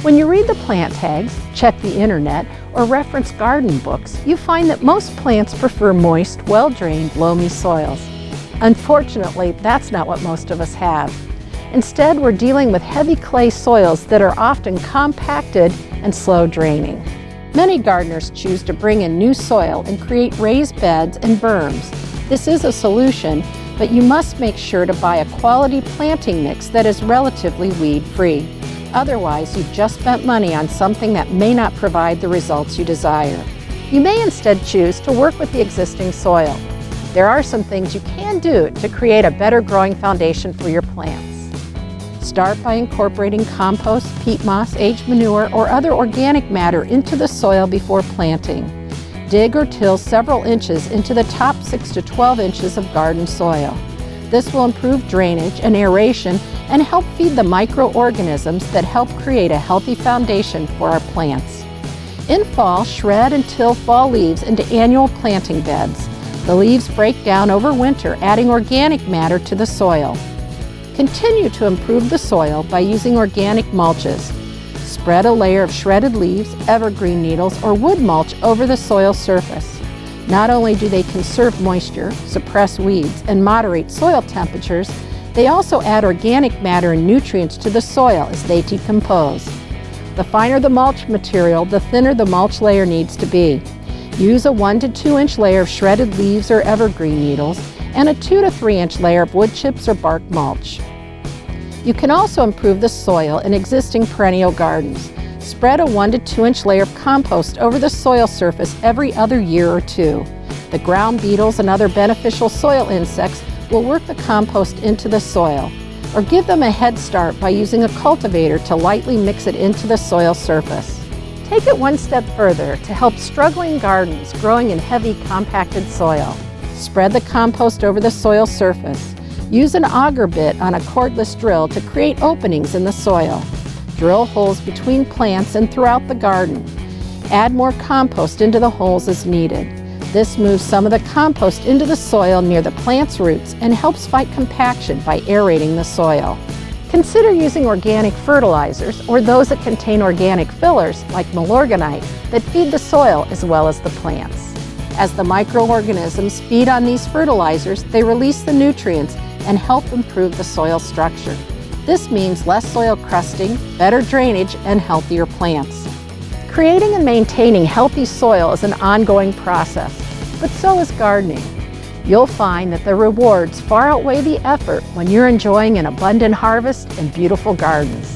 When you read the plant tags, check the internet, or reference garden books, you find that most plants prefer moist, well-drained, loamy soils. Unfortunately, that's not what most of us have. Instead, we're dealing with heavy clay soils that are often compacted and slow draining. Many gardeners choose to bring in new soil and create raised beds and berms. This is a solution, but you must make sure to buy a quality planting mix that is relatively weed-free. Otherwise, you've just spent money on something that may not provide the results you desire. You may instead choose to work with the existing soil. There are some things you can do to create a better growing foundation for your plants. Start by incorporating compost, peat moss, aged manure, or other organic matter into the soil before planting. Dig or till several inches into the top 6 to 12 inches of garden soil. This will improve drainage and aeration and help feed the microorganisms that help create a healthy foundation for our plants. In fall, shred and till fall leaves into annual planting beds. The leaves break down over winter, adding organic matter to the soil. Continue to improve the soil by using organic mulches. Spread a layer of shredded leaves, evergreen needles, or wood mulch over the soil surface. Not only do they conserve moisture, suppress weeds, and moderate soil temperatures, they also add organic matter and nutrients to the soil as they decompose. The finer the mulch material, the thinner the mulch layer needs to be. Use a 1 to 2 inch layer of shredded leaves or evergreen needles and a 2 to 3 inch layer of wood chips or bark mulch. You can also improve the soil in existing perennial gardens. Spread a 1 to 2 inch layer of compost over the soil surface every other year or two. The ground beetles and other beneficial soil insects will work the compost into the soil, or give them a head start by using a cultivator to lightly mix it into the soil surface. Take it one step further to help struggling gardens growing in heavy compacted soil. Spread the compost over the soil surface. Use an auger bit on a cordless drill to create openings in the soil. Drill holes between plants and throughout the garden. Add more compost into the holes as needed. This moves some of the compost into the soil near the plant's roots and helps fight compaction by aerating the soil. Consider using organic fertilizers or those that contain organic fillers like Milorganite that feed the soil as well as the plants. As the microorganisms feed on these fertilizers, they release the nutrients and help improve the soil structure. This means less soil crusting, better drainage, and healthier plants. Creating and maintaining healthy soil is an ongoing process, but so is gardening. You'll find that the rewards far outweigh the effort when you're enjoying an abundant harvest and beautiful gardens.